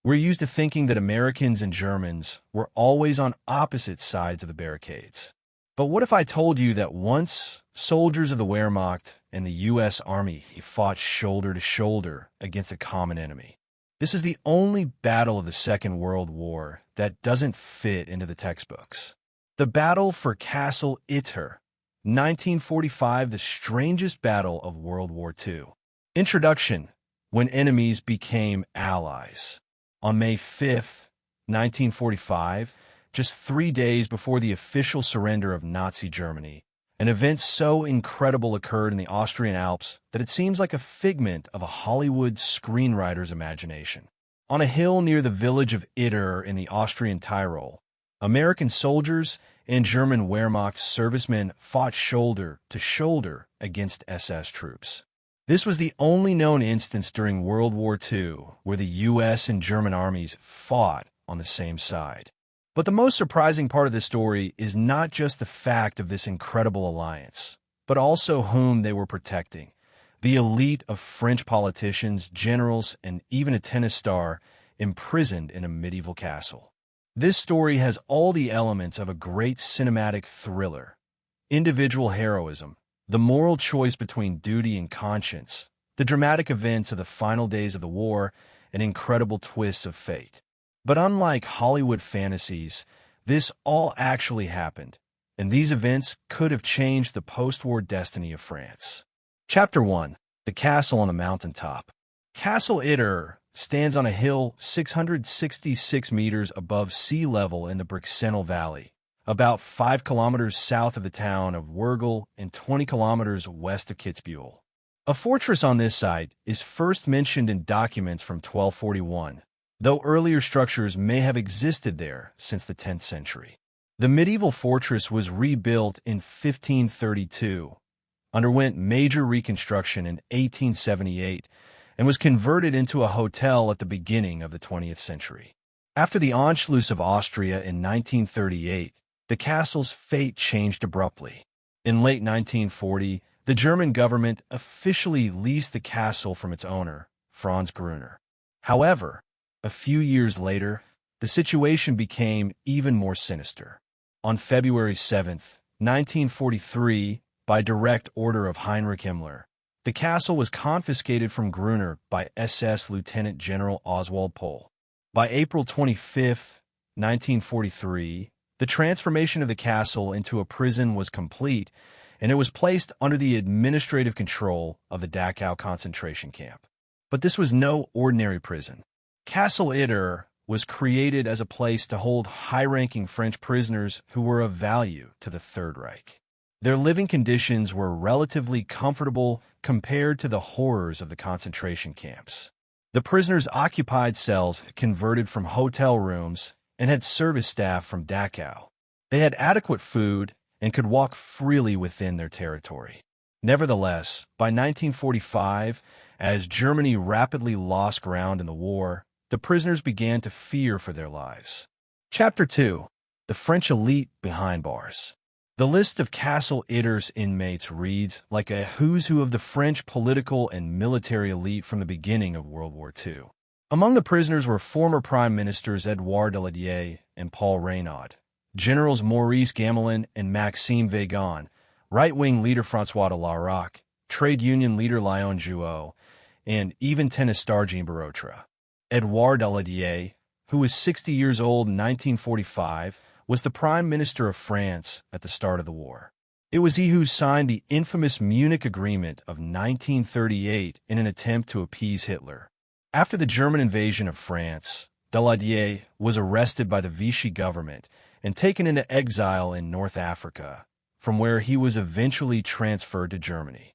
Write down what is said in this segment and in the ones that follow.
We're used to thinking that Americans and Germans were always on opposite sides of the barricades. But what if I told you that once soldiers of the Wehrmacht and the U.S. Army fought shoulder to shoulder against a common enemy? This is the only battle of the Second World War that doesn't fit into the textbooks. The battle for Castle Itter, 1945, the strangest battle of World War II. Introduction: when enemies became allies. On May 5, 1945, just 3 days before the official surrender of Nazi Germany, an event so incredible occurred in the Austrian Alps that it seems like a figment of a Hollywood screenwriter's imagination. On a hill near the village of Itter in the Austrian Tyrol, American soldiers and German Wehrmacht servicemen fought shoulder to shoulder against SS troops. This was the only known instance during World War II where the U.S. and German armies fought on the same side. But the most surprising part of this story is not just the fact of this incredible alliance, but also whom they were protecting: the elite of French politicians, generals, and even a tennis star imprisoned in a medieval castle. This story has all the elements of a great cinematic thriller: individual heroism, the moral choice between duty and conscience, the dramatic events of the final days of the war, and incredible twists of fate. But unlike Hollywood fantasies, this all actually happened, and these events could have changed the post-war destiny of France. Chapter 1. The Castle on the Mountaintop. Castle Itter stands on a hill 666 meters above sea level in the Brixental Valley, about 5 kilometers south of the town of Wurgl and 20 kilometers west of Kitzbühel. A fortress on this site is first mentioned in documents from 1241, though earlier structures may have existed there since the 10th century. The medieval fortress was rebuilt in 1532, underwent major reconstruction in 1878, and was converted into a hotel at the beginning of the 20th century. After the Anschluss of Austria in 1938, the castle's fate changed abruptly. In late 1940, the German government officially leased the castle from its owner, Franz Gruner. However, a few years later, the situation became even more sinister. On February 7, 1943, by direct order of Heinrich Himmler, the castle was confiscated from Gruner by SS Lieutenant General Oswald Pohl. By April 25, 1943, the transformation of the castle into a prison was complete, and it was placed under the administrative control of the Dachau concentration camp. But this was no ordinary prison. Castle Itter was created as a place to hold high-ranking French prisoners who were of value to the Third Reich. Their living conditions were relatively comfortable compared to the horrors of the concentration camps. The prisoners occupied cells converted from hotel rooms and had service staff from Dachau. They had adequate food and could walk freely within their territory. Nevertheless, by 1945, as Germany rapidly lost ground in the war, the prisoners began to fear for their lives. Chapter 2. The French Elite Behind Bars. The list of Castle Itter's inmates reads like a who's who of the French political and military elite from the beginning of World War II. Among the prisoners were former Prime Ministers Édouard Daladier and Paul Reynaud, Generals Maurice Gamelin and Maxime Weygand, right-wing leader François de Larac, trade union leader Léon Jouot, and even tennis star Jean Barotra. Édouard Daladier, who was 60 years old in 1945, was the Prime Minister of France at the start of the war. It was he who signed the infamous Munich Agreement of 1938 in an attempt to appease Hitler. After the German invasion of France, Daladier was arrested by the Vichy government and taken into exile in North Africa, from where he was eventually transferred to Germany.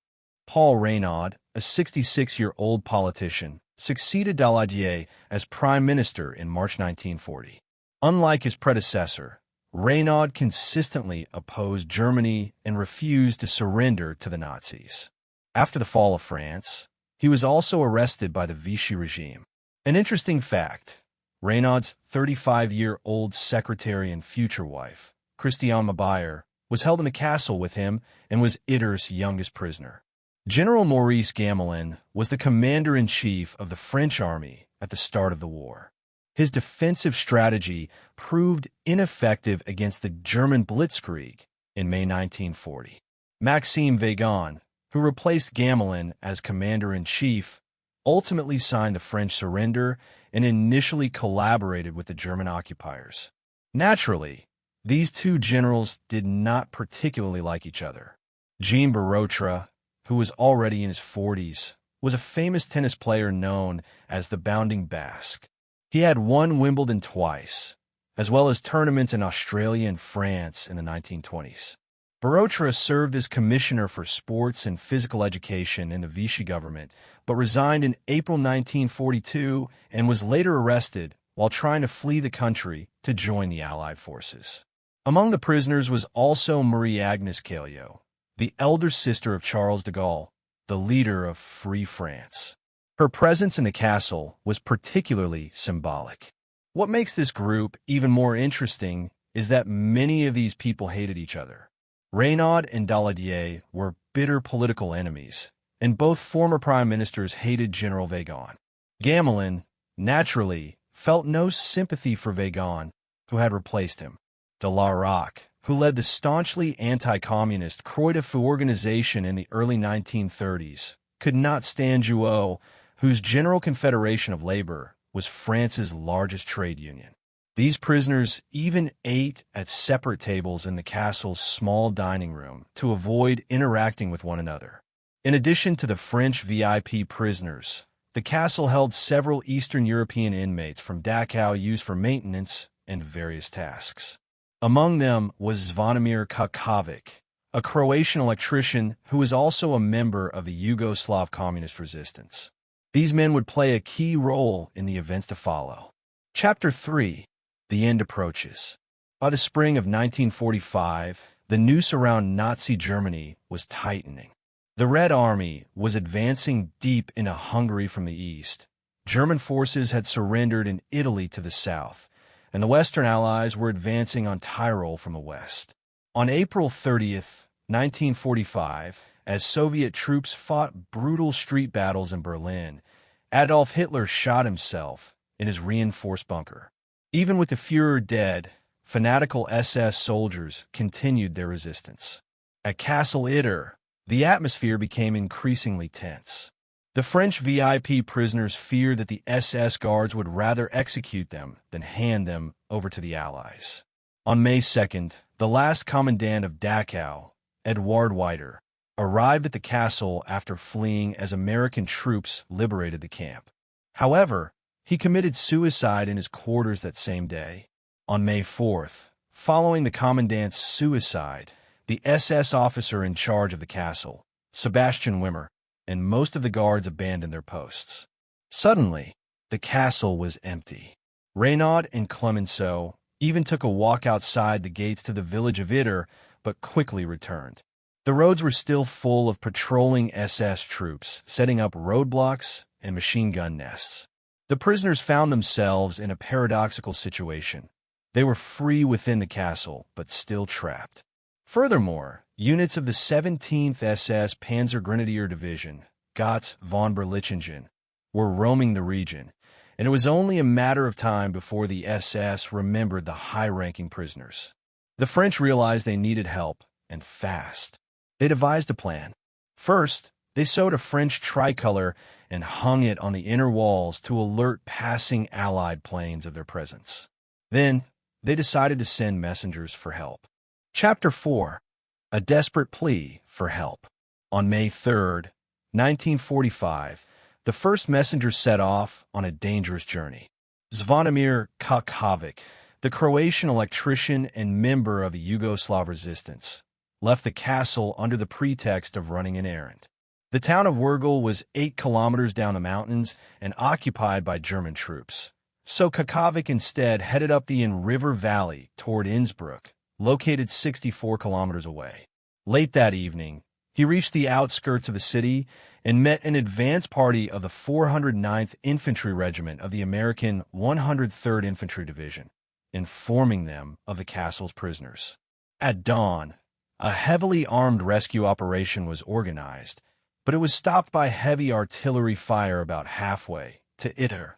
Paul Reynaud, a 66-year-old politician, succeeded Daladier as Prime Minister in March 1940. Unlike his predecessor, Reynaud consistently opposed Germany and refused to surrender to the Nazis. After the fall of France, he was also arrested by the Vichy regime. An interesting fact: Reynaud's 35-year-old secretary and future wife, Christiane Mabayer, was held in the castle with him and was Itter's youngest prisoner. General Maurice Gamelin was the commander-in-chief of the French army at the start of the war. His defensive strategy proved ineffective against the German Blitzkrieg in May 1940. Maxime Weygand, who replaced Gamelin as commander-in-chief, ultimately signed the French surrender and initially collaborated with the German occupiers. Naturally, these two generals did not particularly like each other. Jean Barotra, who was already in his 40s, was a famous tennis player known as the Bounding Basque. He had won Wimbledon twice, as well as tournaments in Australia and France in the 1920s. Barotra served as Commissioner for Sports and Physical Education in the Vichy government, but resigned in April 1942 and was later arrested while trying to flee the country to join the Allied forces. Among the prisoners was also Marie-Agnes Caillaux, the elder sister of Charles de Gaulle, the leader of Free France. Her presence in the castle was particularly symbolic. What makes this group even more interesting is that many of these people hated each other. Reynaud and Daladier were bitter political enemies, and both former prime ministers hated General Weygand. Gamelin, naturally, felt no sympathy for Weygand, who had replaced him. De Larac, who led the staunchly anti-communist Croix de Feu organization in the early 1930s, could not stand Jouot, whose General Confederation of Labor was France's largest trade union. These prisoners even ate at separate tables in the castle's small dining room to avoid interacting with one another. In addition to the French VIP prisoners, the castle held several Eastern European inmates from Dachau used for maintenance and various tasks. Among them was Zvonimir Kukovic, a Croatian electrician who was also a member of the Yugoslav communist resistance. These men would play a key role in the events to follow. Chapter 3. The end approaches. By the spring of 1945, the noose around Nazi Germany was tightening. The Red Army was advancing deep into Hungary from the east. German forces had surrendered in Italy to the south, and the Western Allies were advancing on Tyrol from the west. On April 30th, 1945, as Soviet troops fought brutal street battles in Berlin, Adolf Hitler shot himself in his reinforced bunker. Even with the Führer dead, fanatical SS soldiers continued their resistance. At Castle Itter, the atmosphere became increasingly tense. The French VIP prisoners feared that the SS guards would rather execute them than hand them over to the Allies. On May 2nd, the last commandant of Dachau, Eduard Weiter, arrived at the castle after fleeing as American troops liberated the camp. However, he committed suicide in his quarters that same day. On May 4th, following the commandant's suicide, the SS officer in charge of the castle, Sebastian Wimmer, and most of the guards abandoned their posts. Suddenly, the castle was empty. Reynaud and Clemenceau even took a walk outside the gates to the village of Itter, but quickly returned. The roads were still full of patrolling SS troops, setting up roadblocks and machine gun nests. The prisoners found themselves in a paradoxical situation. They were free within the castle, but still trapped. Furthermore, units of the 17th SS Panzergrenadier Division, Gotz von Berlichingen, were roaming the region, and it was only a matter of time before the SS remembered the high-ranking prisoners. The French realized they needed help, and fast. They devised a plan. First, they sewed a French tricolor and hung it on the inner walls to alert passing Allied planes of their presence. Then, they decided to send messengers for help. Chapter 4. A desperate plea for help. On May 3rd, 1945, the first messenger set off on a dangerous journey. Zvonimir Kukovic, the Croatian electrician and member of the Yugoslav resistance, left the castle under the pretext of running an errand. The town of Wergel was 8 kilometers down the mountains and occupied by German troops. So Kukovic instead headed up the Inn River Valley toward Innsbruck, located 64 kilometers away. Late that evening, he reached the outskirts of the city and met an advance party of the 409th Infantry Regiment of the American 103rd Infantry Division, informing them of the castle's prisoners. At dawn, a heavily armed rescue operation was organized, but it was stopped by heavy artillery fire about halfway to Itter,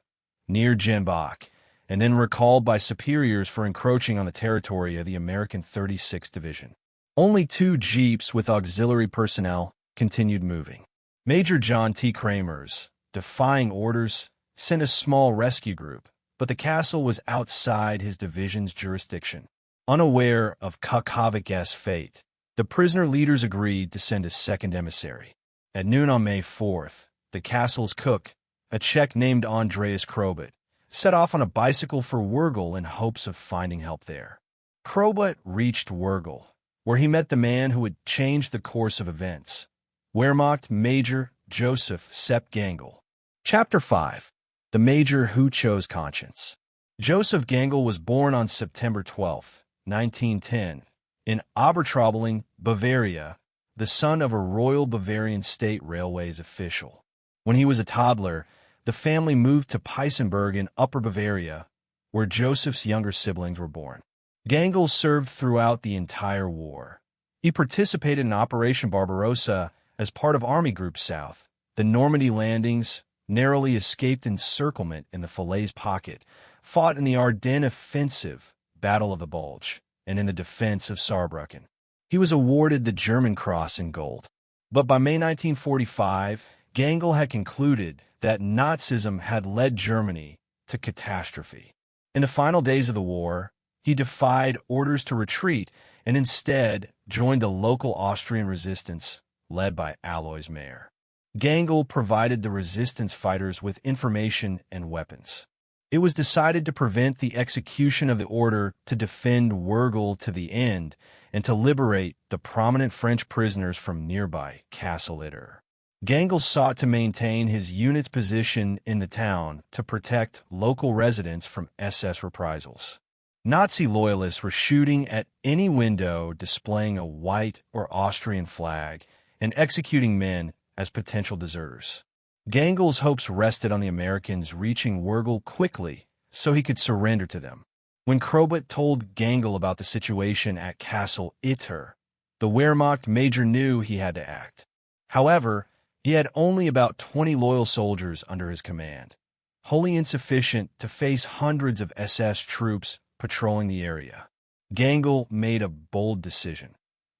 near Jenbach, and then recalled by superiors for encroaching on the territory of the American 36th Division. Only 2 jeeps with auxiliary personnel continued moving. Major John T. Kramers, defying orders, sent a small rescue group, but the castle was outside his division's jurisdiction. Unaware of Kukovik's fate, the prisoner leaders agreed to send a second emissary. At noon on May 4th, the castle's cook, a Czech named Andreas Krobot, set off on a bicycle for Wurgel in hopes of finding help there. Krobot reached Wurgel, where he met the man who would change the course of events, Wehrmacht Major Joseph Sepp Gangl. Chapter 5. The Major Who Chose Conscience. Joseph Gangl was born on September 12, 1910, in Obertraubling, Bavaria, the son of a Royal Bavarian State Railways official. When he was a toddler, the family moved to Peißenberg in Upper Bavaria, where Joseph's younger siblings were born. Gangl served throughout the entire war. He participated in Operation Barbarossa as part of Army Group South, the Normandy landings, narrowly escaped encirclement in the Falaise Pocket, fought in the Ardennes Offensive, Battle of the Bulge, and in the defense of Saarbrücken. He was awarded the German Cross in Gold. But by May 1945, Gangl had concluded that Nazism had led Germany to catastrophe. In the final days of the war, he defied orders to retreat and instead joined the local Austrian resistance led by Alois Mayer. Gangl provided the resistance fighters with information and weapons. It was decided to prevent the execution of the order to defend Wurgel to the end and to liberate the prominent French prisoners from nearby Castle Itter. Gangl sought to maintain his unit's position in the town to protect local residents from SS reprisals. Nazi loyalists were shooting at any window displaying a white or Austrian flag and executing men as potential deserters. Gangl's hopes rested on the Americans reaching Wurgel quickly so he could surrender to them. When Krobot told Gangl about the situation at Castle Itter, the Wehrmacht major knew he had to act. However, he had only about 20 loyal soldiers under his command, wholly insufficient to face hundreds of SS troops patrolling the area. Gangl made a bold decision.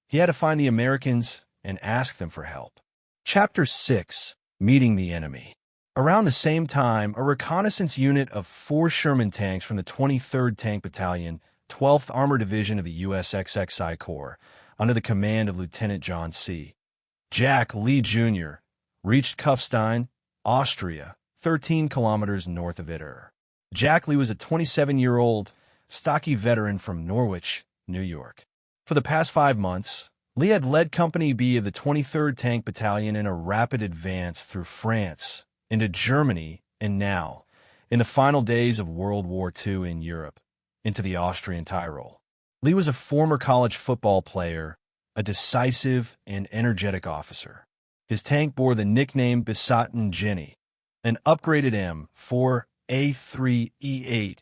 He had to find the Americans and ask them for help. Chapter 6. Meeting the Enemy. Around the same time, a reconnaissance unit of 4 Sherman tanks from the 23rd Tank Battalion, 12th Armored Division of the U.S. XXI Corps, under the command of Lieutenant John C. Jack Lee Jr., reached Kufstein, Austria, 13 kilometers north of Itter. Jack Lee was a 27-year-old, stocky veteran from Norwich, New York. For the past 5 months, Lee had led Company B of the 23rd Tank Battalion in a rapid advance through France, into Germany, and now, in the final days of World War II in Europe, into the Austrian Tyrol. Lee was a former college football player, a decisive and energetic officer. His tank bore the nickname Besatten Jenny, an upgraded M4A3E8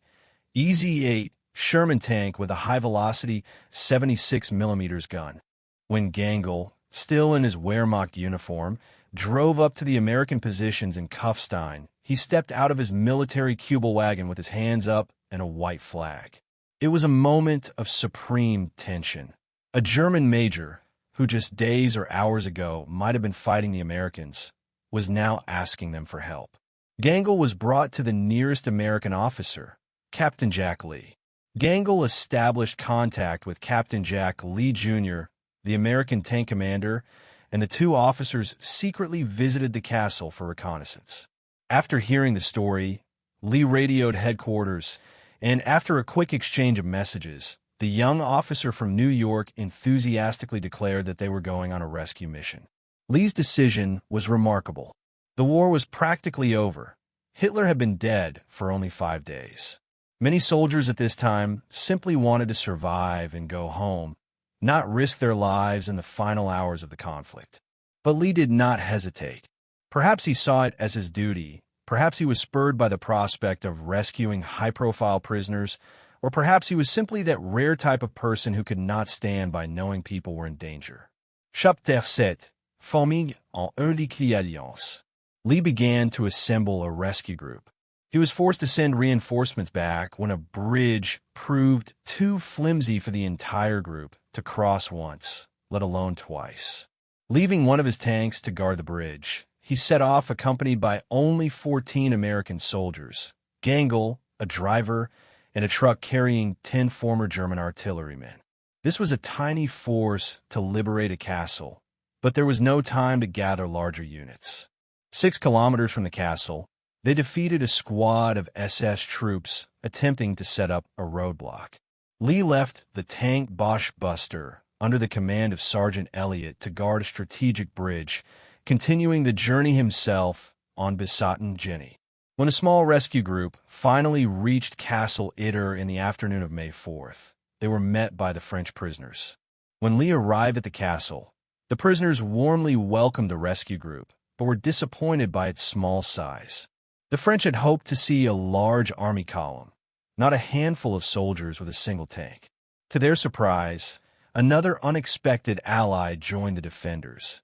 EZ8 Sherman tank with a high-velocity 76mm gun. When Gangl, still in his Wehrmacht uniform, drove up to the American positions in Kufstein, he stepped out of his military Kubelwagen with his hands up and a white flag. It was a moment of supreme tension. A German major, who just days or hours ago might have been fighting the Americans, was now asking them for help. Gangl was brought to the nearest American officer, Captain Jack Lee. Gangl established contact with Captain Jack Lee Jr., the American tank commander, and the 2 officers secretly visited the castle for reconnaissance. After hearing the story, Lee radioed headquarters, and after a quick exchange of messages, the young officer from New York enthusiastically declared that they were going on a rescue mission. Lee's decision was remarkable. The war was practically over. Hitler had been dead for only 5 days. Many soldiers at this time simply wanted to survive and go home, not risk their lives in the final hours of the conflict. But Lee did not hesitate. Perhaps he saw it as his duty, perhaps he was spurred by the prospect of rescuing high-profile prisoners, or perhaps he was simply that rare type of person who could not stand by knowing people were in danger. Chapter 7. Forming en indiqué alliance. Lee began to assemble a rescue group. He was forced to send reinforcements back when a bridge proved too flimsy for the entire group to cross once, let alone twice. Leaving one of his tanks to guard the bridge, he set off accompanied by only 14 American soldiers, Gangel, a driver, and a truck carrying 10 former German artillerymen. This was a tiny force to liberate a castle, but there was no time to gather larger units. 6 kilometers from the castle, they defeated a squad of SS troops attempting to set up a roadblock. Lee left the tank Bosch Buster under the command of Sergeant Elliott to guard a strategic bridge, continuing the journey himself on besotten Jenny. When a small rescue group finally reached Castle Itter in the afternoon of May 4th, they were met by the French prisoners. When Lee arrived at the castle, the prisoners warmly welcomed the rescue group, but were disappointed by its small size. The French had hoped to see a large army column, not a handful of soldiers with a single tank. To their surprise, another unexpected ally joined the defenders,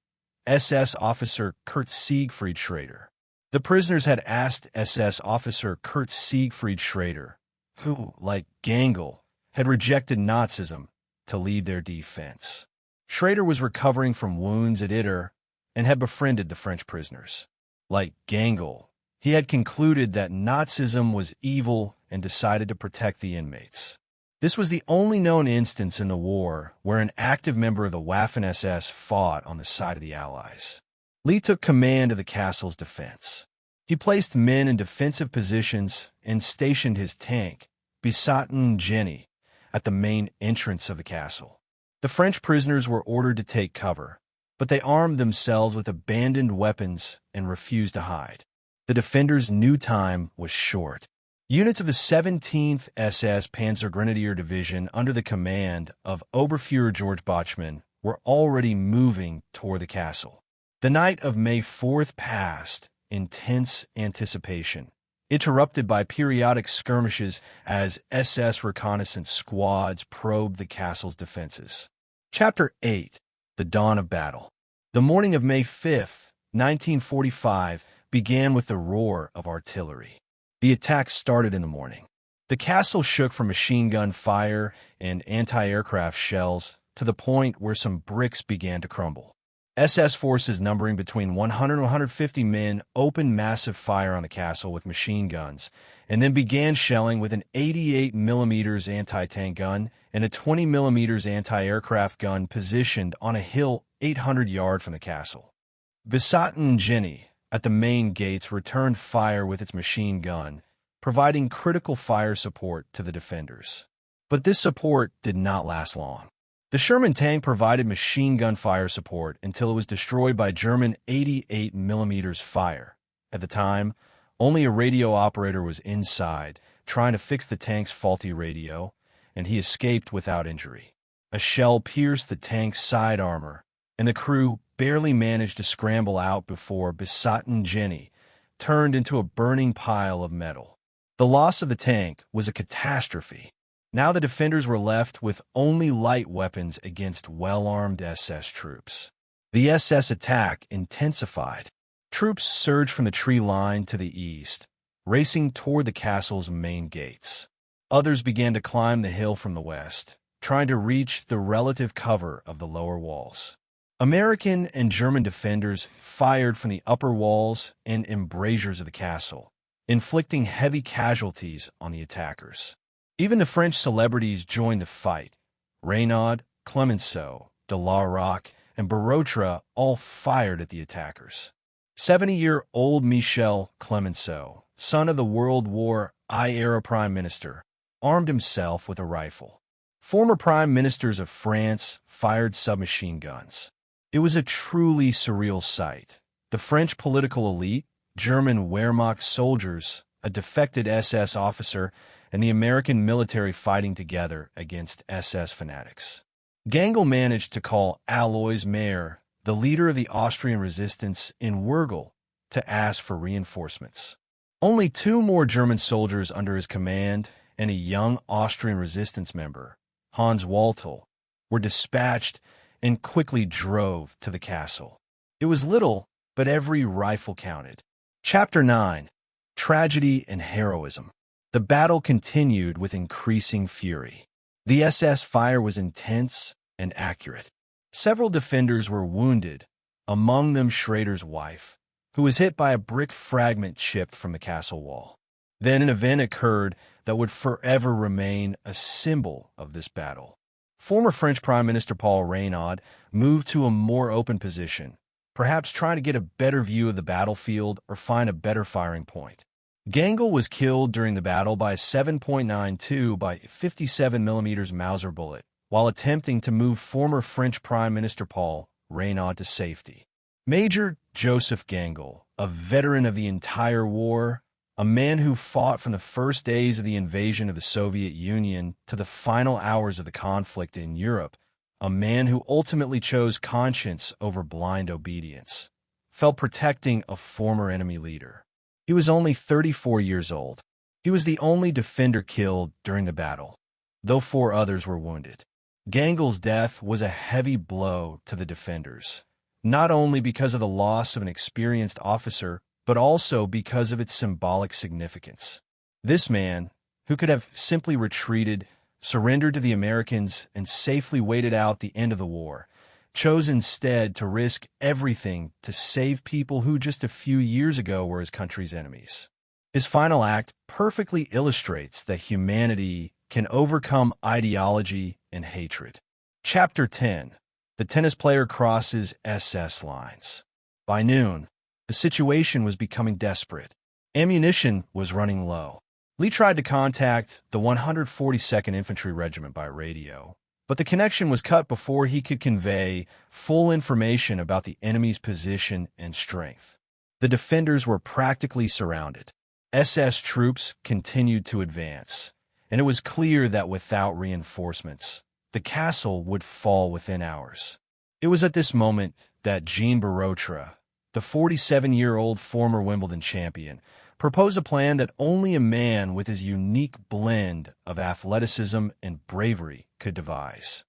SS officer Kurt Siegfried Schrader. The prisoners had asked SS officer Kurt Siegfried Schrader, who, like Gangel, had rejected Nazism, to lead their defense. Schrader was recovering from wounds at Itter and had befriended the French prisoners. Like Gangel, he had concluded that Nazism was evil and decided to protect the inmates. This was the only known instance in the war where an active member of the Waffen-SS fought on the side of the Allies. Lee took command of the castle's defense. He placed men in defensive positions and stationed his tank, besotten Jenny, at the main entrance of the castle. The French prisoners were ordered to take cover, but they armed themselves with abandoned weapons and refused to hide. The defenders knew time was short. Units of the 17th SS Panzergrenadier Division under the command of Oberfuhrer George Bachmann were already moving toward the castle. The night of May 4th passed in tense anticipation, interrupted by periodic skirmishes as SS reconnaissance squads probed the castle's defenses. Chapter 8. The Dawn of Battle. The morning of May 5th, 1945, began with the roar of artillery. The attack started in the morning. The castle shook from machine gun fire and anti-aircraft shells to the point where some bricks began to crumble. SS forces numbering between 100 and 150 men opened massive fire on the castle with machine guns and then began shelling with an 88mm anti-tank gun and a 20mm anti-aircraft gun positioned on a hill 800 yards from the castle. Besotten Jenny, at the main gates, returned fire with its machine gun, providing critical fire support to the defenders. But this support did not last long. The Sherman tank provided machine gun fire support until it was destroyed by German 88mm fire. At the time, only a radio operator was inside, trying to fix the tank's faulty radio, and he escaped without injury. A shell pierced the tank's side armor, and the crew barely managed to scramble out before besotten Jenny turned into a burning pile of metal. The loss of the tank was a catastrophe. Now the defenders were left with only light weapons against well-armed SS troops. The SS attack intensified. Troops surged from the tree line to the east, racing toward the castle's main gates. Others began to climb the hill from the west, trying to reach the relative cover of the lower walls. American and German defenders fired from the upper walls and embrasures of the castle, inflicting heavy casualties on the attackers. Even the French celebrities joined the fight. Reynaud, Clemenceau, de la Roque, and Barotra all fired at the attackers. 70-year-old Michel Clemenceau, son of the World War I-era Prime Minister, armed himself with a rifle. Former Prime Ministers of France fired submachine guns. It was a truly surreal sight. The French political elite, German Wehrmacht soldiers, a defected SS officer, and the American military fighting together against SS fanatics. Gangel managed to call Alois Mayer, the leader of the Austrian resistance in Wurgel, to ask for reinforcements. Only 2 more German soldiers under his command and a young Austrian resistance member, Hans Waltel, were dispatched and quickly drove to the castle. It was little, but every rifle counted. Chapter 9. tragedy, and heroism. The battle continued with increasing fury. The SS fire was intense and accurate. Several defenders were wounded, among them Schrader's wife, who was hit by a brick fragment chipped from the castle wall. Then an event occurred that would forever remain a symbol of this battle. Former French Prime Minister Paul Reynaud moved to a more open position, perhaps trying to get a better view of the battlefield or find a better firing point. Gangel was killed during the battle by a 7.92 by 57 mm Mauser bullet while attempting to move former French Prime Minister Paul Reynaud to safety. Major Joseph Gangel, a veteran of the entire war, a man who fought from the first days of the invasion of the Soviet Union to the final hours of the conflict in Europe, a man who ultimately chose conscience over blind obedience, fell protecting a former enemy leader. He was only 34 years old. He was the only defender killed during the battle, though 4 others were wounded. Gangel's death was a heavy blow to the defenders, not only because of the loss of an experienced officer, but also because of its symbolic significance. This man, who could have simply retreated, surrendered to the Americans, and safely waited out the end of the war, chose instead to risk everything to save people who just a few years ago were his country's enemies. His final act perfectly illustrates that humanity can overcome ideology and hatred. Chapter 10. The tennis player crosses SS lines. By noon, the situation was becoming desperate. Ammunition was running low. Lee tried to contact the 142nd Infantry Regiment by radio, but the connection was cut before he could convey full information about the enemy's position and strength. The defenders were practically surrounded. SS troops continued to advance, and it was clear that without reinforcements, the castle would fall within hours. It was at this moment that Jean Barotra, the 47-year-old former Wimbledon champion, proposed a plan that only a man with his unique blend of athleticism and bravery could devise.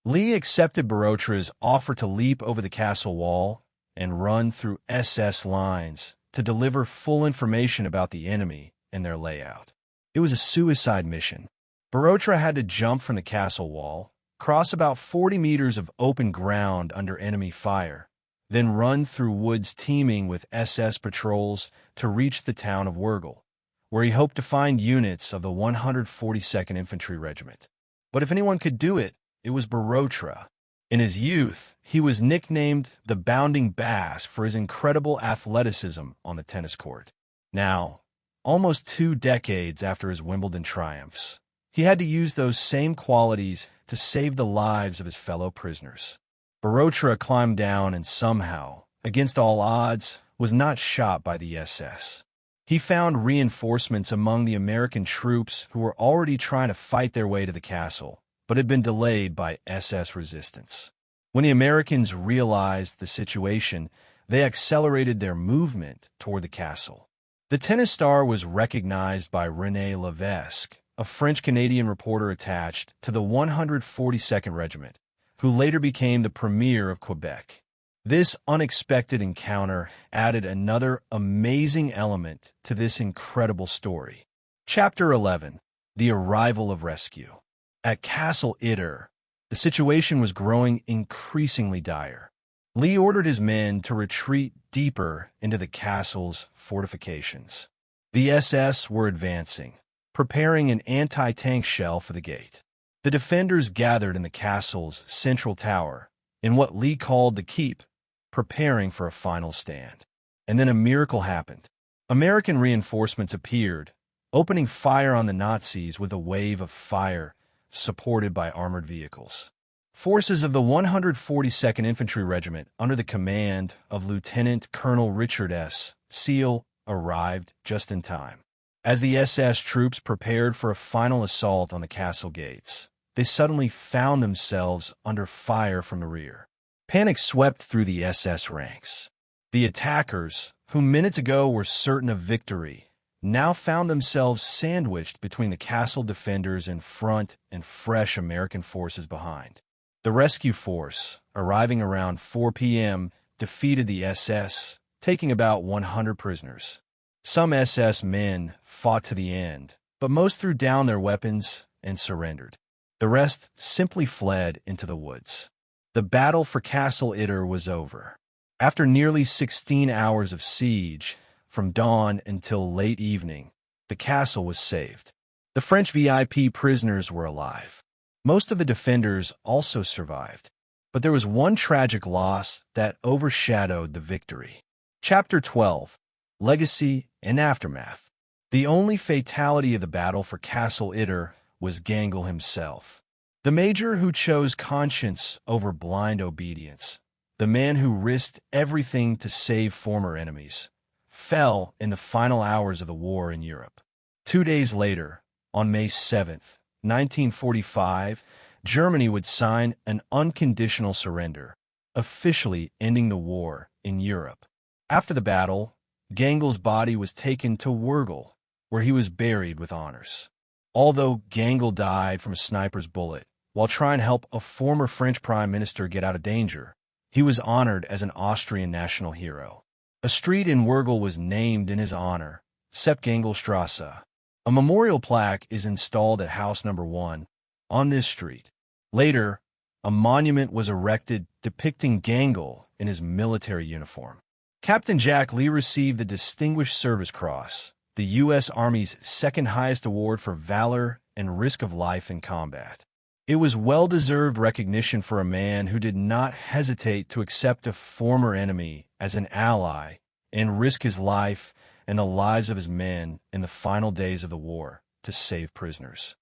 Lee accepted Barotra's offer to leap over the castle wall and run through SS lines to deliver full information about the enemy and their layout. It was a suicide mission. Barotra had to jump from the castle wall, cross about 40 meters of open ground under enemy fire, then run through woods teeming with SS patrols to reach the town of Wurgel, where he hoped to find units of the 142nd Infantry Regiment. But if anyone could do it, it was Barotra. In his youth, he was nicknamed the Bounding Bass for his incredible athleticism on the tennis court. Now, almost 2 decades after his Wimbledon triumphs, he had to use those same qualities to save the lives of his fellow prisoners. Barotra climbed down and somehow, against all odds, was not shot by the SS. He found reinforcements among the American troops who were already trying to fight their way to the castle, but had been delayed by SS resistance. When the Americans realized the situation, they accelerated their movement toward the castle. The tennis star was recognized by René Levesque, a French-Canadian reporter attached to the 142nd Regiment, who later became the Premier of Quebec. This unexpected encounter added another amazing element to this incredible story. Chapter 11. The Arrival of Rescue. At Castle Itter, the situation was growing increasingly dire. Lee ordered his men to retreat deeper into the castle's fortifications. The SS were advancing, preparing an anti-tank shell for the gate. The defenders gathered in the castle's central tower, in what Lee called the keep, preparing for a final stand. And then a miracle happened. American reinforcements appeared, opening fire on the Nazis with a wave of fire supported by armored vehicles. Forces of the 142nd Infantry Regiment, under the command of Lieutenant Colonel Richard S. Seal, arrived just in time. As the SS troops prepared for a final assault on the castle gates, they suddenly found themselves under fire from the rear. Panic swept through the SS ranks. The attackers, who minutes ago were certain of victory, now found themselves sandwiched between the castle defenders in front and fresh American forces behind. The rescue force, arriving around 4 p.m., defeated the SS, taking about 100 prisoners. Some SS men fought to the end, but most threw down their weapons and surrendered. The rest simply fled into the woods. The battle for Castle Itter was over. After nearly 16 hours of siege, from dawn until late evening, the castle was saved. The French VIP prisoners were alive. Most of the defenders also survived, but there was one tragic loss that overshadowed the victory. Chapter 12: Legacy and Aftermath. The only fatality of the battle for Castle Itter was Gangel himself, the major who chose conscience over blind obedience, the man who risked everything to save former enemies, fell in the final hours of the war in Europe. 2 days later, on May 7th, 1945, Germany would sign an unconditional surrender, officially ending the war in Europe. After the battle, Gangel's body was taken to Wurgel, where he was buried with honors. Although Gangel died from a sniper's bullet while trying to help a former French prime minister get out of danger, he was honored as an Austrian national hero. A street in Wurgel was named in his honor, Sepp-Gangl-Strasse. A memorial plaque is installed at house number 1 on this street. Later, a monument was erected depicting Gangel in his military uniform. Captain Jack Lee received the Distinguished Service Cross, the U.S. Army's second highest award for valor and risk of life in combat. It was well-deserved recognition for a man who did not hesitate to accept a former enemy as an ally and risk his life and the lives of his men in the final days of the war to save prisoners.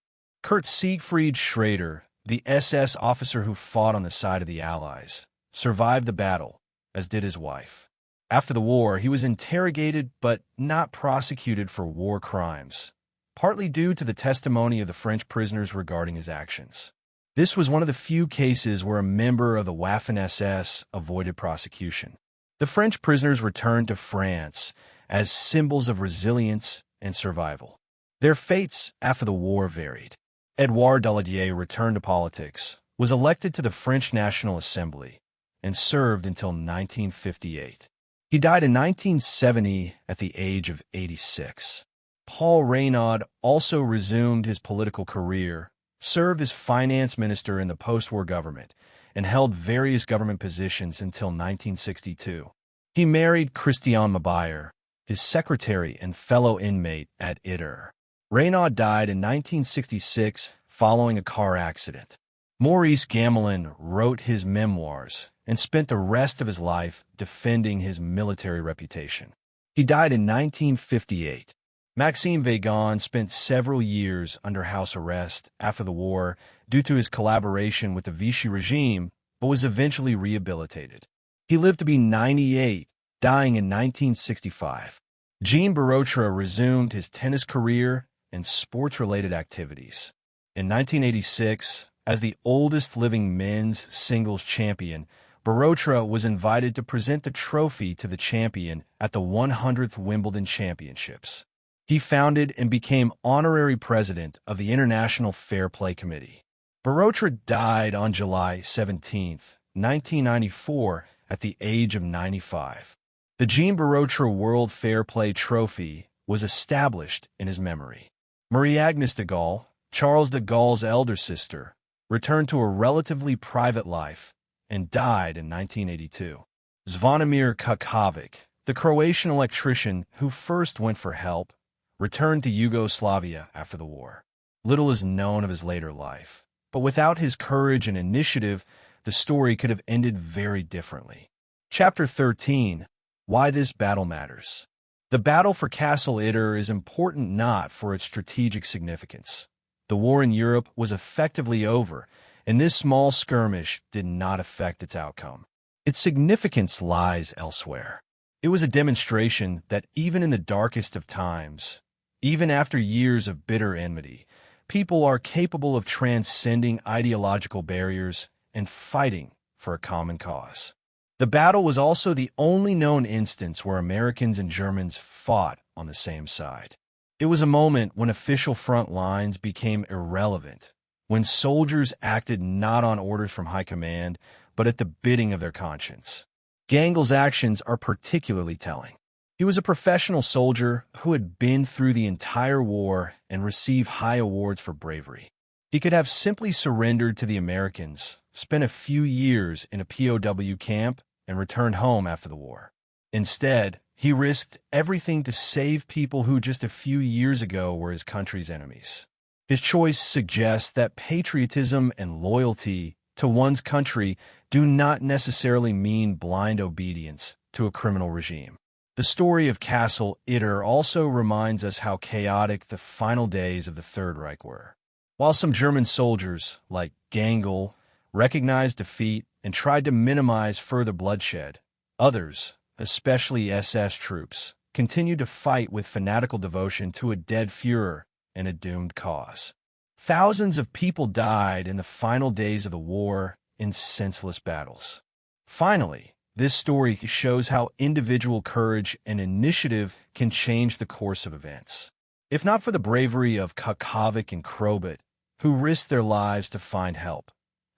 Kurt Siegfried Schrader, the SS officer who fought on the side of the Allies, survived the battle, as did his wife. After the war, he was interrogated but not prosecuted for war crimes, partly due to the testimony of the French prisoners regarding his actions. This was one of the few cases where a member of the Waffen-SS avoided prosecution. The French prisoners returned to France as symbols of resilience and survival. Their fates after the war varied. Edouard Daladier returned to politics, was elected to the French National Assembly, and served until 1958. He died in 1970 at the age of 86. Paul Reynaud also resumed his political career, served as finance minister in the post-war government, and held various government positions until 1962. He married Christiane Mabayer, his secretary and fellow inmate at Itter. Reynaud died in 1966 following a car accident. Maurice Gamelin wrote his memoirs and spent the rest of his life defending his military reputation. He died in 1958. Maxime Weygand spent several years under house arrest after the war due to his collaboration with the Vichy regime, but was eventually rehabilitated. He lived to be 98, dying in 1965. Jean Barotra resumed his tennis career and sports-related activities. In 1986, as the oldest living men's singles champion, Barotra was invited to present the trophy to the champion at the 100th Wimbledon Championships. He founded and became honorary president of the International Fair Play Committee. Barotra died on July 17, 1994, at the age of 95. The Jean Barotra World Fair Play Trophy was established in his memory. Marie-Agnes de Gaulle, Charles de Gaulle's elder sister, returned to a relatively private life and died in 1982. Zvonimir Kukovic, the Croatian electrician who first went for help, returned to Yugoslavia after the war. Little is known of his later life, but without his courage and initiative, the story could have ended very differently. Chapter 13: Why this battle matters. The battle for Castle Itter is important not for its strategic significance. The war in Europe was effectively over, and this small skirmish did not affect its outcome. Its significance lies elsewhere. It was a demonstration that even in the darkest of times, even after years of bitter enmity, people are capable of transcending ideological barriers and fighting for a common cause. The battle was also the only known instance where Americans and Germans fought on the same side. It was a moment when official front lines became irrelevant, when soldiers acted not on orders from high command, but at the bidding of their conscience. Gangel's actions are particularly telling. He was a professional soldier who had been through the entire war and received high awards for bravery. He could have simply surrendered to the Americans, spent a few years in a POW camp, and returned home after the war. Instead, he risked everything to save people who just a few years ago were his country's enemies. His choice suggests that patriotism and loyalty to one's country do not necessarily mean blind obedience to a criminal regime. The story of Castle Itter also reminds us how chaotic the final days of the Third Reich were. While some German soldiers, like Gangl, recognized defeat and tried to minimize further bloodshed, others, especially SS troops, continued to fight with fanatical devotion to a dead Führer and a doomed cause. Thousands of people died in the final days of the war in senseless battles. Finally, this story shows how individual courage and initiative can change the course of events. If not for the bravery of Kakovic and Krobot, who risked their lives to find help,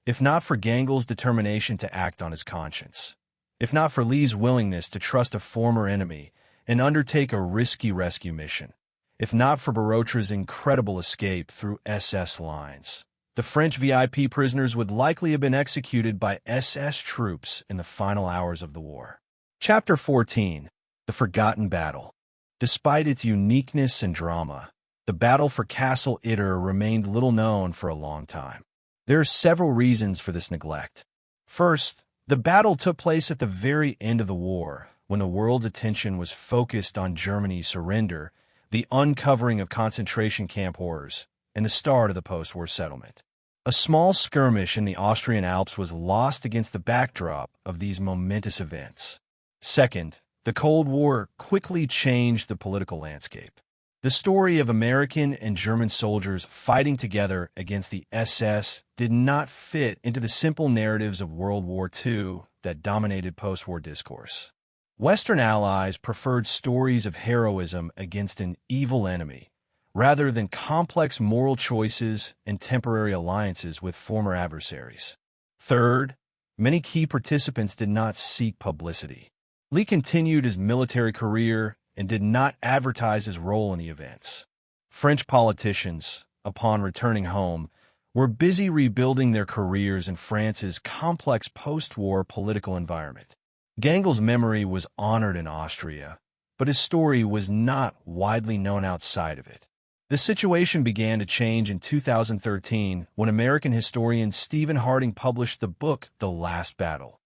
if not for Gangel's determination to act on his conscience, if not for Lee's willingness to trust a former enemy and undertake a risky rescue mission, if not for Barotra's incredible escape through SS lines, the French VIP prisoners would likely have been executed by SS troops in the final hours of the war. Chapter 14. The Forgotten Battle. Despite its uniqueness and drama, the battle for Castle Itter remained little known for a long time. There are several reasons for this neglect. First, the battle took place at the very end of the war, when the world's attention was focused on Germany's surrender, the uncovering of concentration camp horrors, and the start of the post-war settlement. A small skirmish in the Austrian Alps was lost against the backdrop of these momentous events. Second, the Cold War quickly changed the political landscape. The story of American and German soldiers fighting together against the SS did not fit into the simple narratives of World War II that dominated post-war discourse. Western allies preferred stories of heroism against an evil enemy, rather than complex moral choices and temporary alliances with former adversaries. Third, many key participants did not seek publicity. Lee continued his military career and did not advertise his role in the events. French politicians, upon returning home, were busy rebuilding their careers in France's complex post-war political environment. Gangel's memory was honored in Austria, but his story was not widely known outside of it. The situation began to change in 2013 when American historian Stephen Harding published the book The Last Battle,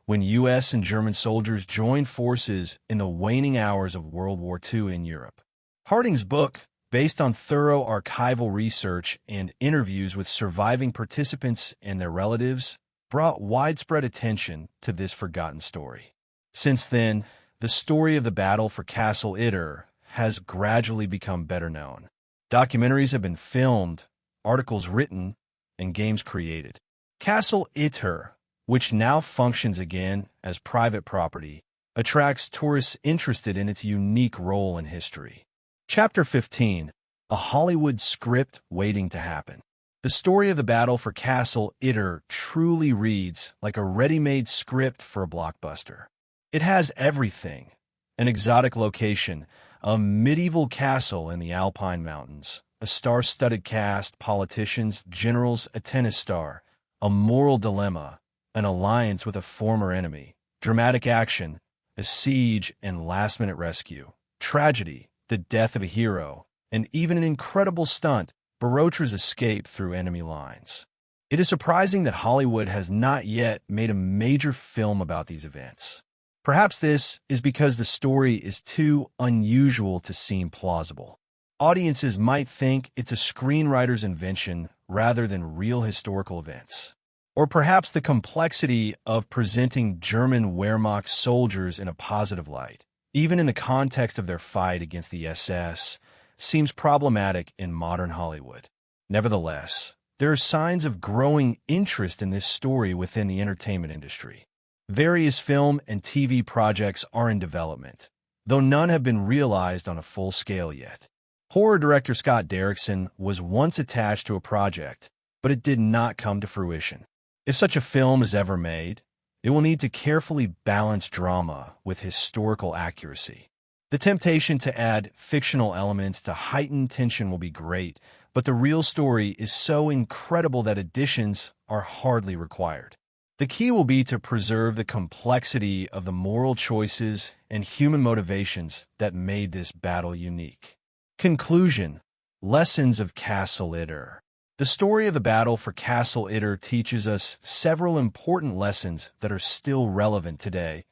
when U.S. and German soldiers joined forces in the waning hours of World War II in Europe. Harding's book, based on thorough archival research and interviews with surviving participants and their relatives, brought widespread attention to this forgotten story. Since then, the story of the battle for Castle Itter has gradually become better known. Documentaries have been filmed, articles written, and games created. Castle Itter, which now functions again as private property, attracts tourists interested in its unique role in history. Chapter 15. A Hollywood Script Waiting to Happen. The story of the battle for Castle Itter truly reads like a ready-made script for a blockbuster. It has everything: an exotic location, a medieval castle in the Alpine Mountains, a star-studded cast, politicians, generals, a tennis star, a moral dilemma, an alliance with a former enemy, dramatic action, a siege and last-minute rescue, tragedy, the death of a hero, and even an incredible stunt, Barotra's escape through enemy lines. It is surprising that Hollywood has not yet made a major film about these events. Perhaps this is because the story is too unusual to seem plausible. Audiences might think it's a screenwriter's invention rather than real historical events. Or perhaps the complexity of presenting German Wehrmacht soldiers in a positive light, even in the context of their fight against the SS, seems problematic in modern Hollywood. Nevertheless, there are signs of growing interest in this story within the entertainment industry. Various film and TV projects are in development, though none have been realized on a full scale yet. Horror director Scott Derrickson was once attached to a project, but it did not come to fruition. If such a film is ever made, it will need to carefully balance drama with historical accuracy. The temptation to add fictional elements to heighten tension will be great, but the real story is so incredible that additions are hardly required. The key will be to preserve the complexity of the moral choices and human motivations that made this battle unique. Conclusion. Lessons of Castle Itter. The story of the battle for Castle Itter teaches us several important lessons that are still relevant today,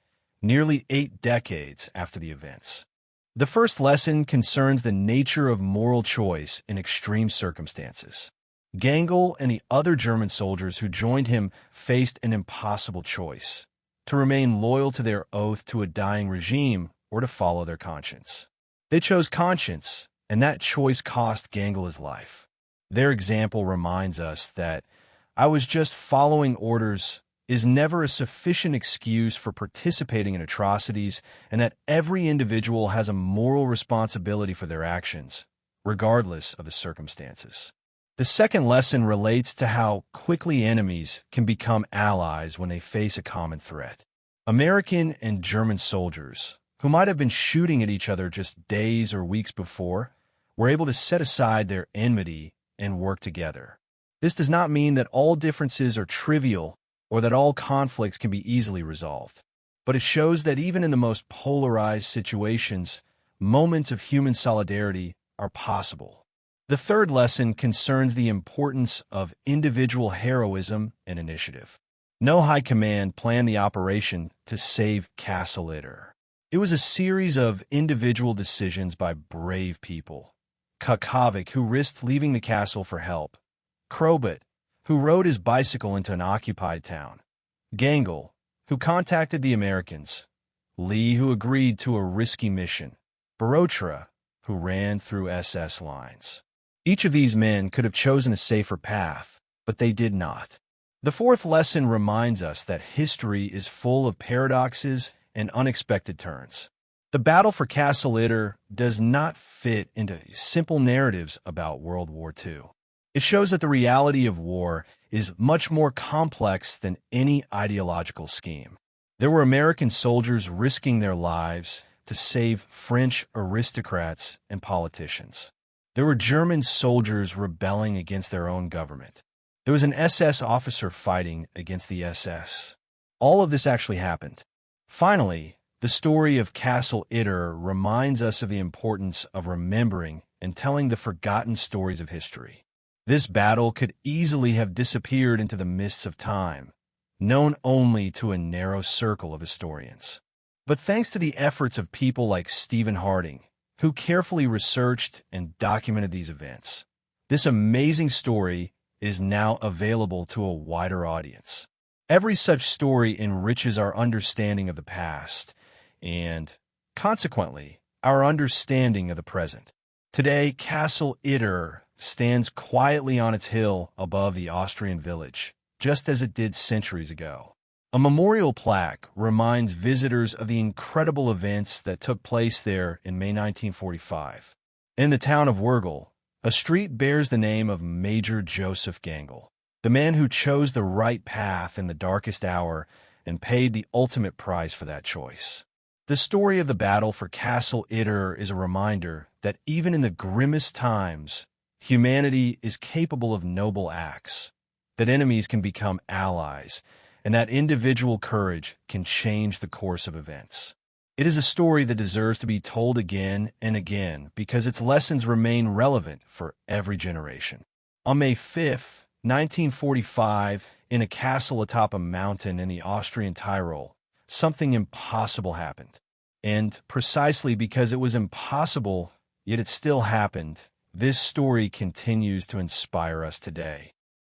nearly 8 decades after the events. The first lesson concerns the nature of moral choice in extreme circumstances. Gangl and the other German soldiers who joined him faced an impossible choice: to remain loyal to their oath to a dying regime or to follow their conscience. They chose conscience, and that choice cost Gangl his life. Their example reminds us that "I was just following orders" is never a sufficient excuse for participating in atrocities, and that every individual has a moral responsibility for their actions, regardless of the circumstances. The second lesson relates to how quickly enemies can become allies when they face a common threat. American and German soldiers, who might have been shooting at each other just days or weeks before, were able to set aside their enmity and work together. This does not mean that all differences are trivial or that all conflicts can be easily resolved, but it shows that even in the most polarized situations, moments of human solidarity are possible. The third lesson concerns the importance of individual heroism and initiative. No high command planned the operation to save Castle Itter. It was a series of individual decisions by brave people. Kukovic, who risked leaving the castle for help. Krobot, who rode his bicycle into an occupied town. Gangl, who contacted the Americans. Lee, who agreed to a risky mission. Barotra, who ran through SS lines. Each of these men could have chosen a safer path, but they did not. The fourth lesson reminds us that history is full of paradoxes and unexpected turns. The battle for Castle Itter does not fit into simple narratives about World War II. It shows that the reality of war is much more complex than any ideological scheme. There were American soldiers risking their lives to save French aristocrats and politicians. There were German soldiers rebelling against their own government. There was an SS officer fighting against the SS. All of this actually happened. Finally, the story of Castle Itter reminds us of the importance of remembering and telling the forgotten stories of history. This battle could easily have disappeared into the mists of time, known only to a narrow circle of historians. But thanks to the efforts of people like Stephen Harding, who carefully researched and documented these events, this amazing story is now available to a wider audience. Every such story enriches our understanding of the past and, consequently, our understanding of the present. Today, Castle Itter stands quietly on its hill above the Austrian village, just as it did centuries ago. A memorial plaque reminds visitors of the incredible events that took place there in May 1945. In the town of Wergl, a street bears the name of Major Joseph Gangl, the man who chose the right path in the darkest hour and paid the ultimate price for that choice. The story of the battle for Castle Itter is a reminder that even in the grimmest times, humanity is capable of noble acts, that enemies can become allies, and that individual courage can change the course of events. It is a story that deserves to be told again and again because its lessons remain relevant for every generation. On May 5th, 1945, in a castle atop a mountain in the Austrian Tyrol, something impossible happened. And precisely because it was impossible, yet it still happened, this story continues to inspire us today.